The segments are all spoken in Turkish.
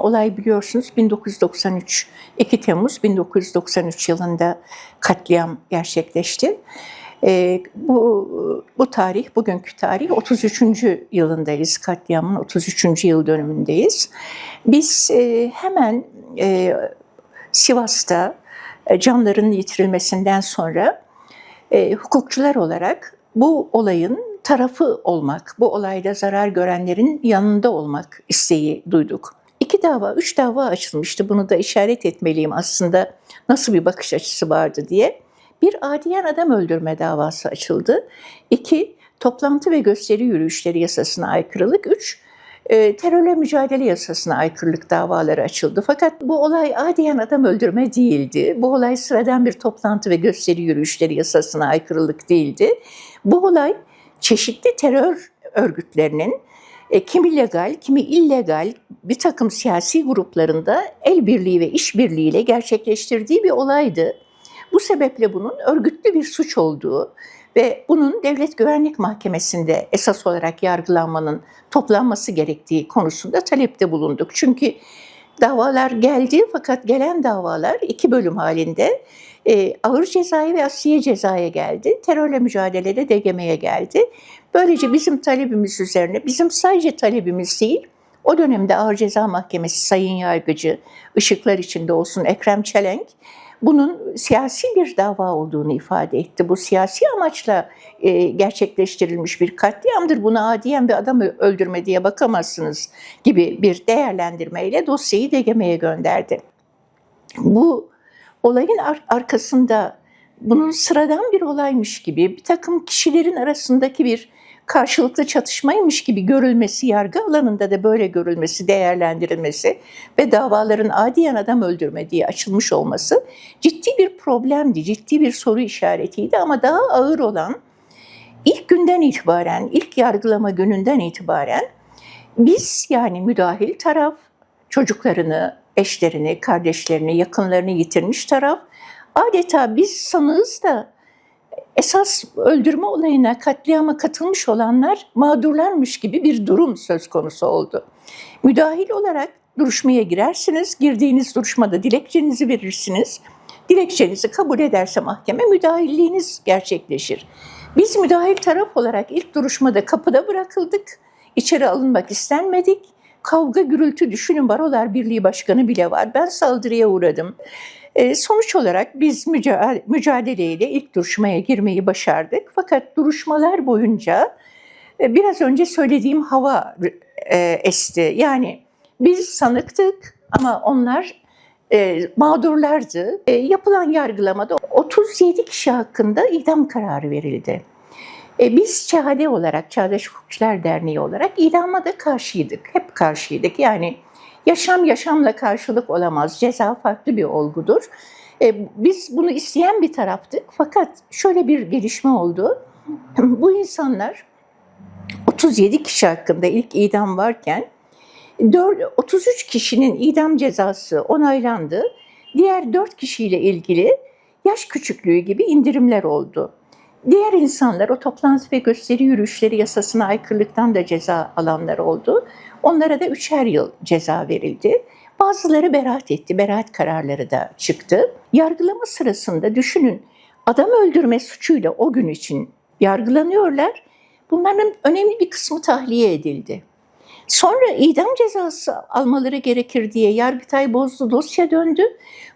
olay biliyorsunuz 1993, 2 Temmuz 1993 yılında katliam gerçekleşti. Bu tarih, bugünkü tarih 33. yılındayız, katliamın 33. yıl dönümündeyiz. Biz hemen Sivas'ta canlarının yitirilmesinden sonra hukukçular olarak bu olayın tarafı olmak, bu olayda zarar görenlerin yanında olmak isteği duyduk. 2 dava, 3 dava açılmıştı. Bunu da işaret etmeliyim aslında nasıl bir bakış açısı vardı diye. Bir adiyen adam öldürme davası açıldı. 2, toplantı ve gösteri yürüyüşleri yasasına aykırılık. 3, terörle mücadele yasasına aykırılık davaları açıldı. Fakat bu olay adiyen adam öldürme değildi. Bu olay sıradan bir toplantı ve gösteri yürüyüşleri yasasına aykırılık değildi. Bu olay çeşitli terör örgütlerinin kimi legal, kimi illegal bir takım siyasi gruplarında el birliği ve işbirliğiyle gerçekleştirdiği bir olaydı. Bu sebeple bunun örgütlü bir suç olduğu ve bunun Devlet Güvenlik Mahkemesi'nde esas olarak yargılanmanın toplanması gerektiği konusunda talepte bulunduk. Çünkü davalar geldi fakat gelen davalar 2 bölüm halinde ağır cezaya ve asliye cezaya geldi. Terörle mücadelede DGM'ye geldi. Böylece bizim talebimiz üzerine, bizim sadece talebimiz değil, o dönemde Ağır Ceza Mahkemesi Sayın Yargıcı, ışıklar içinde olsun Ekrem Çelenk, bunun siyasi bir dava olduğunu ifade etti. Bu siyasi amaçla gerçekleştirilmiş bir katliamdır. Buna adiyen bir adam öldürme diye bakamazsınız gibi bir değerlendirmeyle dosyayı DGM'ye gönderdi. Bu olayın arkasında bunun sıradan bir olaymış gibi, bir takım kişilerin arasındaki bir karşılıklı çatışmaymış gibi görülmesi, yargı alanında da böyle görülmesi, değerlendirilmesi ve davaların adiyen adam öldürme diye açılmış olması ciddi bir problemdi, ciddi bir soru işaretiydi. Ama daha ağır olan ilk günden itibaren, ilk yargılama gününden itibaren biz, yani müdahil taraf, çocuklarını, eşlerini, kardeşlerini, yakınlarını yitirmiş taraf, adeta biz sanığız da esas öldürme olayına, katliama katılmış olanlar mağdurlarmış gibi bir durum söz konusu oldu. Müdahil olarak duruşmaya girersiniz, girdiğiniz duruşmada dilekçenizi verirsiniz. Dilekçenizi kabul ederse mahkeme müdahilliğiniz gerçekleşir. Biz müdahil taraf olarak ilk duruşmada kapıda bırakıldık, içeri alınmak istenmedik. Kavga, gürültü, düşünün Barolar Birliği Başkanı bile var. Ben saldırıya uğradım. Sonuç olarak biz mücadeleyle ilk duruşmaya girmeyi başardık. Fakat duruşmalar boyunca biraz önce söylediğim hava esti. Yani biz sanıktık ama onlar mağdurlardı. Yapılan yargılamada 37 kişi hakkında idam kararı verildi. Biz ÇHD olarak, Çağdaş Hukukçular Derneği olarak idama da karşıydık. Hep karşıydık. Yani yaşam yaşamla karşılık olamaz. Ceza farklı bir olgudur. Biz bunu isteyen bir taraftık. Fakat şöyle bir gelişme oldu. Bu insanlar 37 kişi hakkında ilk idam varken 33 kişinin idam cezası onaylandı. Diğer 4 kişiyle ilgili yaş küçüklüğü gibi indirimler oldu. Diğer insanlar o toplantı ve gösteri yürüyüşleri yasasına aykırılıktan da ceza alanlar oldu. Onlara da 3'er yıl ceza verildi. Bazıları beraat etti, beraat kararları da çıktı. Yargılama sırasında düşünün, adam öldürme suçuyla o gün için yargılanıyorlar. Bunların önemli bir kısmı tahliye edildi. Sonra idam cezası almaları gerekir diye Yargıtay bozdu, dosya döndü.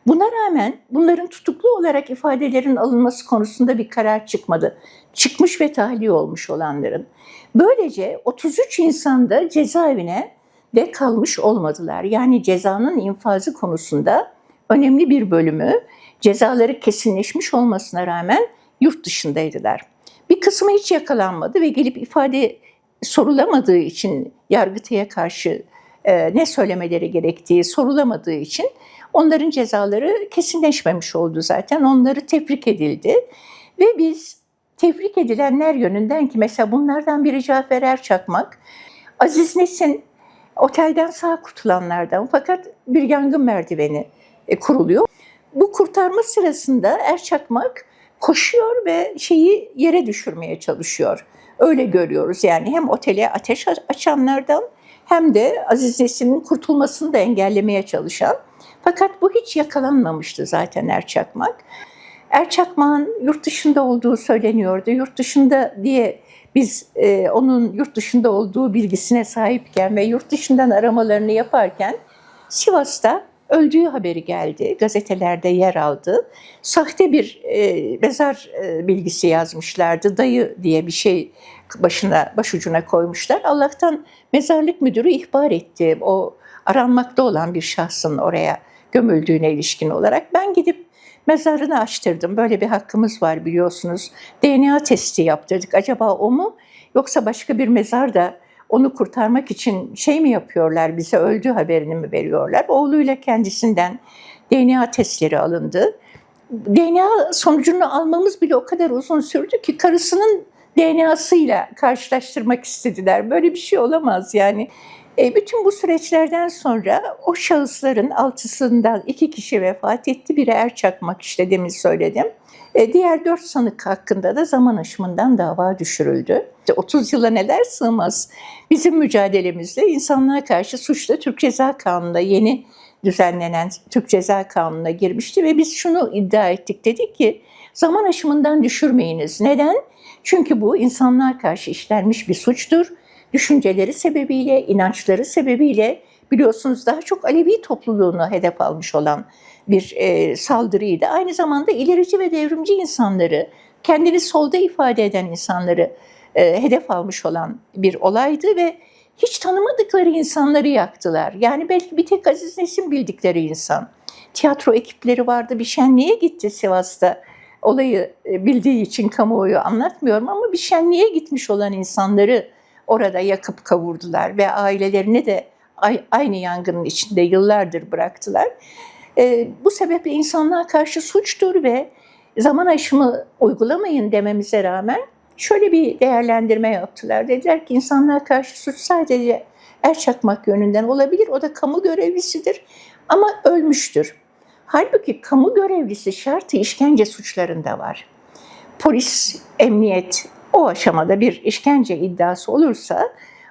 Buna rağmen bunların tutuklu olarak ifadelerin alınması konusunda bir karar çıkmadı. Çıkmış ve tahliye olmuş olanların. Böylece 33 insan da cezaevine de kalmış olmadılar. Yani cezanın infazı konusunda önemli bir bölümü cezaları kesinleşmiş olmasına rağmen yurt dışındaydılar. Bir kısmı hiç yakalanmadı ve gelip ifade sorulamadığı için Yargıtay'a karşı ne söylemeleri gerektiği sorulamadığı için onların cezaları kesinleşmemiş oldu zaten. Onları tefrik edildi ve biz tefrik edilenler yönünden ki mesela bunlardan biri Cafer Erçakmak, Aziz Nesin otelden sağ kurtulanlardan fakat bir yangın merdiveni kuruluyor. Bu kurtarma sırasında Erçakmak koşuyor ve şeyi yere düşürmeye çalışıyor. Öyle görüyoruz yani hem otele ateş açanlardan hem de Aziz Nesin'in kurtulmasını da engellemeye çalışan. Fakat bu hiç yakalanmamıştı zaten Erçakmak. Erçakmak'ın yurt dışında olduğu söyleniyordu. Yurt dışında diye biz onun yurt dışında olduğu bilgisine sahipken ve yurt dışından aramalarını yaparken Sivas'ta öldüğü haberi geldi. Gazetelerde yer aldı. Sahte bir mezar bilgisi yazmışlardı. Dayı diye bir şey başucuna koymuşlar. Allah'tan mezarlık müdürü ihbar etti. O aranmakta olan bir şahsın oraya gömüldüğüne ilişkin olarak. Ben gidip mezarını açtırdım. Böyle bir hakkımız var biliyorsunuz. DNA testi yaptırdık. Acaba o mu? Yoksa başka bir mezar da onu kurtarmak için şey mi yapıyorlar, bize öldüğü haberini mi veriyorlar? Oğluyla kendisinden DNA testleri alındı. DNA sonucunu almamız bile o kadar uzun sürdü ki karısının DNA'sıyla karşılaştırmak istediler. Böyle bir şey olamaz yani. Bütün bu süreçlerden sonra o şahısların 6'sından 2 kişi vefat etti. Biri Erçakmak, işte demin söyledim. Diğer 4 sanık hakkında da zaman aşımından dava düşürüldü. 30 yıla neler sığmaz. Bizim mücadelemizde insanlığa karşı suçla Türk Ceza Kanunu'na, yeni düzenlenen Türk Ceza Kanunu'na girmişti ve biz şunu iddia ettik, dedik ki zaman aşımından düşürmeyiniz. Neden? Çünkü bu insanlığa karşı işlenmiş bir suçtur. Düşünceleri sebebiyle, inançları sebebiyle, biliyorsunuz daha çok Alevi topluluğunu hedef almış olan bir saldırıydı. Aynı zamanda ilerici ve devrimci insanları, kendini solda ifade eden insanları hedef almış olan bir olaydı ve hiç tanımadıkları insanları yaktılar. Yani belki bir tek Aziz Nesin bildikleri insan. Tiyatro ekipleri vardı, bir şenliğe gitti Sivas'ta. Olayı bildiği için kamuoyu anlatmıyorum ama bir şenliğe gitmiş olan insanları orada yakıp kavurdular ve ailelerini de aynı yangının içinde yıllardır bıraktılar. Bu sebeple insanlığa karşı suçtur ve zaman aşımı uygulamayın dememize rağmen şöyle bir değerlendirme yaptılar. Dediler ki insanlığa karşı suç sadece Erçakmak yönünden olabilir. O da kamu görevlisidir ama ölmüştür. Halbuki kamu görevlisi şartı işkence suçlarında var. Polis, emniyet o aşamada bir işkence iddiası olursa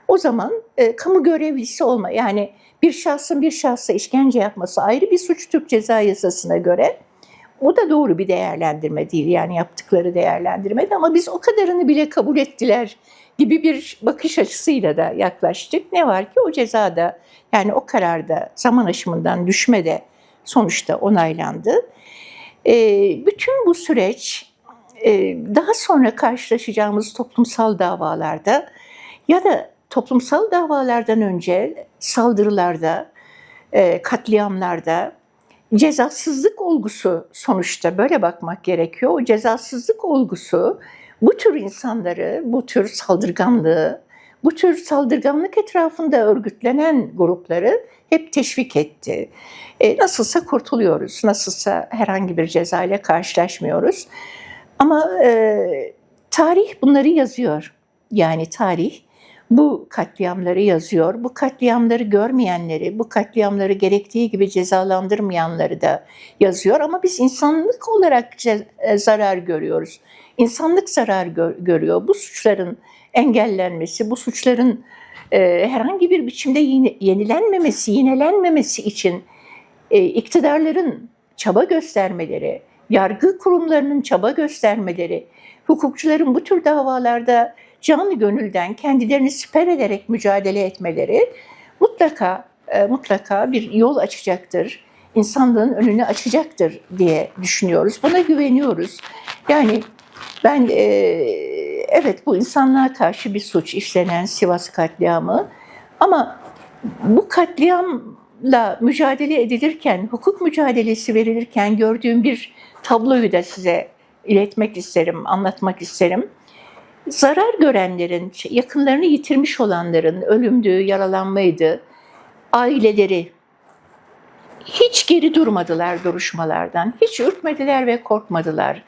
o zaman kamu görevlisi olma, yani bir şahsın bir şahsa işkence yapması ayrı bir suç Türk Ceza Yasası'na göre. O da doğru bir değerlendirme değil, yani yaptıkları değerlendirmedi ama biz o kadarını bile kabul ettiler gibi bir bakış açısıyla da yaklaştık. Ne var ki o cezada, yani o kararda zaman aşımından düşme de sonuçta onaylandı. Bütün bu süreç daha sonra karşılaşacağımız toplumsal davalarda ya da toplumsal davalardan önce saldırılarda, katliamlarda cezasızlık olgusu, sonuçta böyle bakmak gerekiyor. O cezasızlık olgusu bu tür insanları, bu tür saldırganlığı, bu tür saldırganlık etrafında örgütlenen grupları hep teşvik etti. Nasılsa kurtuluyoruz, nasılsa herhangi bir ceza ile karşılaşmıyoruz. Ama tarih bunları yazıyor. Yani tarih bu katliamları yazıyor. Bu katliamları görmeyenleri, bu katliamları gerektiği gibi cezalandırmayanları da yazıyor. Ama biz insanlık olarak zarar görüyoruz. İnsanlık zarar görüyor. Bu suçların engellenmesi, bu suçların herhangi bir biçimde yenilenmemesi, yinelenmemesi için iktidarların çaba göstermeleri, yargı kurumlarının çaba göstermeleri, hukukçuların bu tür davalarda canı gönülden kendilerini siper ederek mücadele etmeleri mutlaka bir yol açacaktır. İnsanlığın önünü açacaktır diye düşünüyoruz. Buna güveniyoruz. Yani ben evet, bu insanlığa karşı bir suç işlenen Sivas katliamı, ama bu katliamla mücadele edilirken, hukuk mücadelesi verilirken gördüğüm bir tabloyu da size iletmek isterim, anlatmak isterim. Zarar görenlerin, yakınlarını yitirmiş olanların, ölümdü, yaralanmaydı, aileleri hiç geri durmadılar duruşmalardan, hiç ürkmediler ve korkmadılar.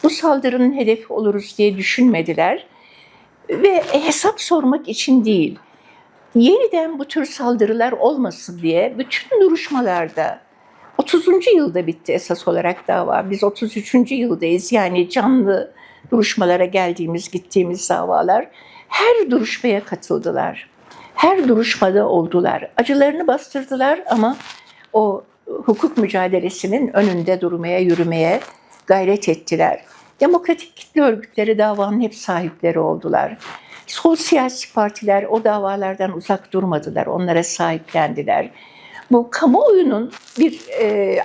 Bu saldırının hedefi oluruz diye düşünmediler ve hesap sormak için değil, yeniden bu tür saldırılar olmasın diye bütün duruşmalarda, 30. yılda bitti esas olarak dava, biz 33. yıldayız, yani canlı duruşmalara gittiğimiz davalar, her duruşmaya katıldılar. her duruşmada oldular. Acılarını bastırdılar ama o hukuk mücadelesinin önünde durmaya, yürümeye gayret ettiler. Demokratik kitle örgütleri davanın hep sahipleri oldular. Sol siyasi partiler o davalardan uzak durmadılar, onlara sahiplendiler. Bu kamuoyunun bir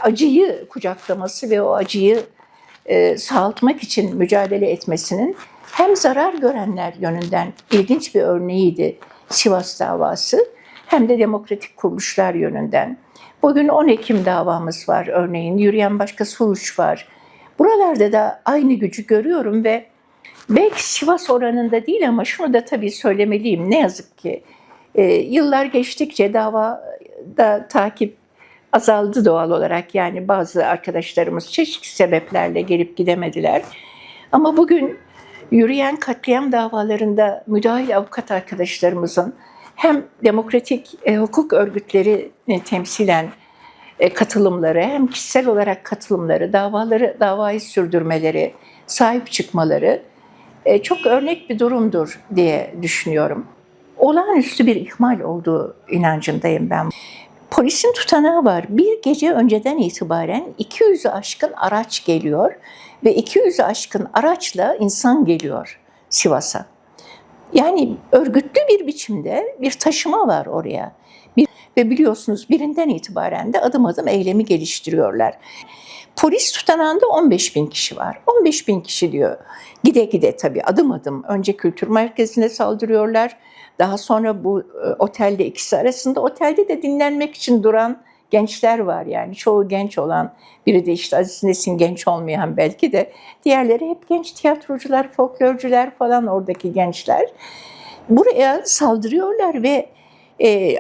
acıyı kucaklaması ve o acıyı sağaltmak için mücadele etmesinin hem zarar görenler yönünden ilginç bir örneğiydi Sivas davası, hem de demokratik kuruluşlar yönünden. Bugün 10 Ekim davamız var örneğin, yürüyen başka sonuç var. Buralarda da aynı gücü görüyorum ve belki Sivas oranında değil ama şunu da tabii söylemeliyim. Ne yazık ki yıllar geçtikçe davada takip azaldı doğal olarak. Yani bazı arkadaşlarımız çeşitli sebeplerle gelip gidemediler. Ama bugün yürüyen katliam davalarında müdahil avukat arkadaşlarımızın hem demokratik hukuk örgütlerini temsilen katılımları, hem kişisel olarak katılımları, davayı sürdürmeleri, sahip çıkmaları çok örnek bir durumdur diye düşünüyorum. Olağanüstü bir ihmal olduğu inancındayım ben. Polisin tutanağı var. Bir gece önceden itibaren 200'ü aşkın araç geliyor ve 200'ü aşkın araçla insan geliyor Sivas'a. Yani örgütlü bir biçimde bir taşıma var oraya. Ve biliyorsunuz birinden itibaren de adım adım eylemi geliştiriyorlar. Polis tutanağında 15 bin kişi var. 15 bin kişi diyor. Gide gide tabii adım adım. Önce kültür merkezine saldırıyorlar. Daha sonra bu otelde, ikisi arasında otelde de dinlenmek için duran gençler var yani. Çoğu genç olan, biri de işte Aziz Nesin, genç olmayan belki de. Diğerleri hep genç tiyatrocular, folklorcular falan, oradaki gençler. Buraya saldırıyorlar ve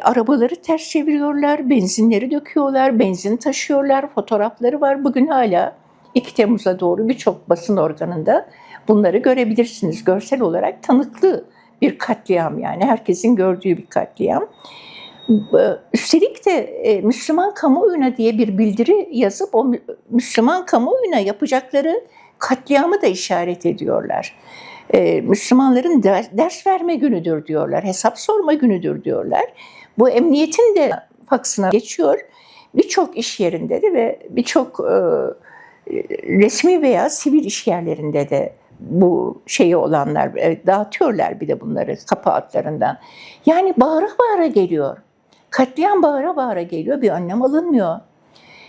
arabaları ters çeviriyorlar, benzinleri döküyorlar, benzin taşıyorlar, fotoğrafları var. Bugün hala 2 Temmuz'a doğru birçok basın organında bunları görebilirsiniz. Görsel olarak tanıklı bir katliam, yani herkesin gördüğü bir katliam. Üstelik de Müslüman kamuoyuna diye bir bildiri yazıp o Müslüman kamuoyuna yapacakları katliamı da işaret ediyorlar. Müslümanların ders verme günüdür diyorlar, hesap sorma günüdür diyorlar. Bu emniyetin de faksına geçiyor. Birçok iş yerinde de ve birçok resmi veya sivil iş yerlerinde de bu şeyi olanlar dağıtıyorlar bir de bunları kapı altlarından. Yani bağıra bağıra geliyor. Katliam bağıra bağıra geliyor, bir önlem alınmıyor.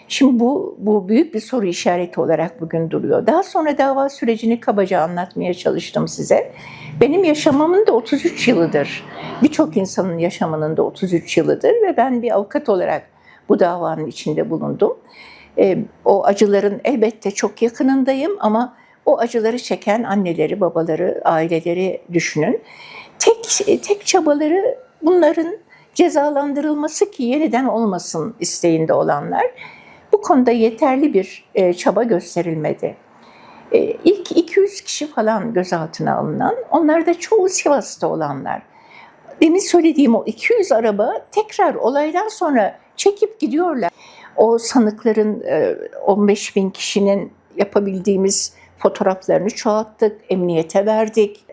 Şimdi bu büyük bir soru işareti olarak bugün duruyor. Daha sonra dava sürecini kabaca anlatmaya çalıştım size. Benim yaşamımın da 33 yılıdır. Birçok insanın yaşamının da 33 yılıdır ve ben bir avukat olarak bu davanın içinde bulundum. O acıların elbette çok yakınındayım ama o acıları çeken anneleri, babaları, aileleri düşünün. Tek çabaları bunların cezalandırılması ki yeniden olmasın isteğinde olanlar. Bu konuda yeterli bir çaba gösterilmedi. İlk 200 kişi falan gözaltına alınan, onlar da çoğu Sivas'ta olanlar. Demin söylediğim o 200 araba tekrar olaydan sonra çekip gidiyorlar. O sanıkların 15 bin kişinin yapabildiğimiz fotoğraflarını çoğalttık, emniyete verdik.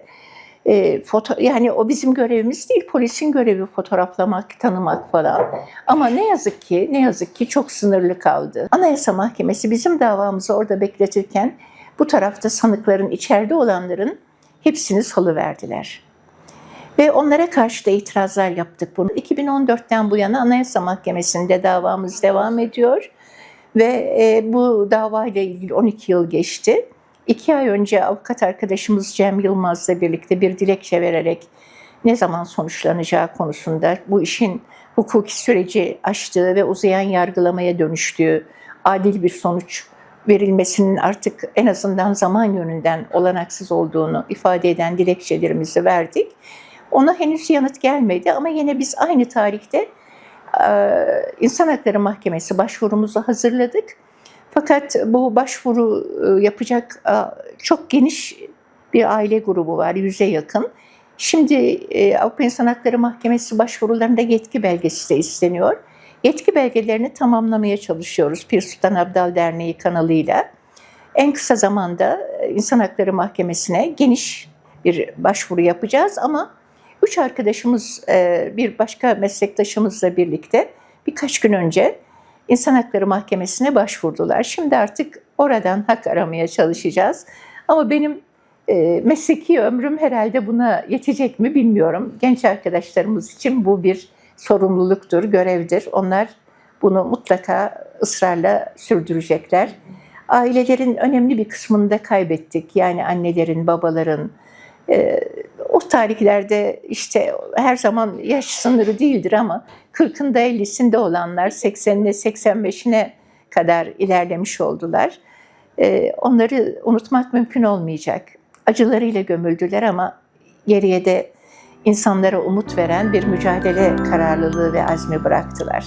Yani o bizim görevimiz değil, polisin görevi fotoğraflamak, tanımak falan. Ama ne yazık ki çok sınırlı kaldı. Anayasa Mahkemesi bizim davamızı orada bekletirken bu tarafta sanıkların, içeride olanların hepsini salıverdiler. Ve onlara karşı da itirazlar yaptık bunu. 2014'ten bu yana Anayasa Mahkemesi'nde davamız devam ediyor ve bu davayla ilgili 12 yıl geçti. 2 ay önce avukat arkadaşımız Cem Yılmaz'la birlikte bir dilekçe vererek ne zaman sonuçlanacağı konusunda, bu işin hukuki süreci aştığı ve uzayan yargılamaya dönüştüğü, adil bir sonuç verilmesinin artık en azından zaman yönünden olanaksız olduğunu ifade eden dilekçelerimizi verdik. Ona henüz yanıt gelmedi ama yine biz aynı tarihte İnsan Hakları Mahkemesi başvurumuzu hazırladık. Fakat bu başvuru yapacak çok geniş bir aile grubu var, 100'e yakın. Şimdi Avrupa İnsan Hakları Mahkemesi başvurularında yetki belgesi de isteniyor. Yetki belgelerini tamamlamaya çalışıyoruz Pir Sultan Abdal Derneği kanalıyla. En kısa zamanda İnsan Hakları Mahkemesi'ne geniş bir başvuru yapacağız ama 3 arkadaşımız, bir başka meslektaşımızla birlikte birkaç gün önce İnsan Hakları Mahkemesi'ne başvurdular. Şimdi artık oradan hak aramaya çalışacağız. Ama benim mesleki ömrüm herhalde buna yetecek mi bilmiyorum. Genç arkadaşlarımız için bu bir sorumluluktur, görevdir. Onlar bunu mutlaka ısrarla sürdürecekler. Ailelerin önemli bir kısmını da kaybettik. Yani annelerin, babaların. O tarihlerde işte her zaman yaş sınırı değildir ama 40'ında 50'sinde olanlar 80'ine 85'ine kadar ilerlemiş oldular. Onları unutmak mümkün olmayacak. Acılarıyla gömüldüler ama geriye de insanlara umut veren bir mücadele kararlılığı ve azmi bıraktılar.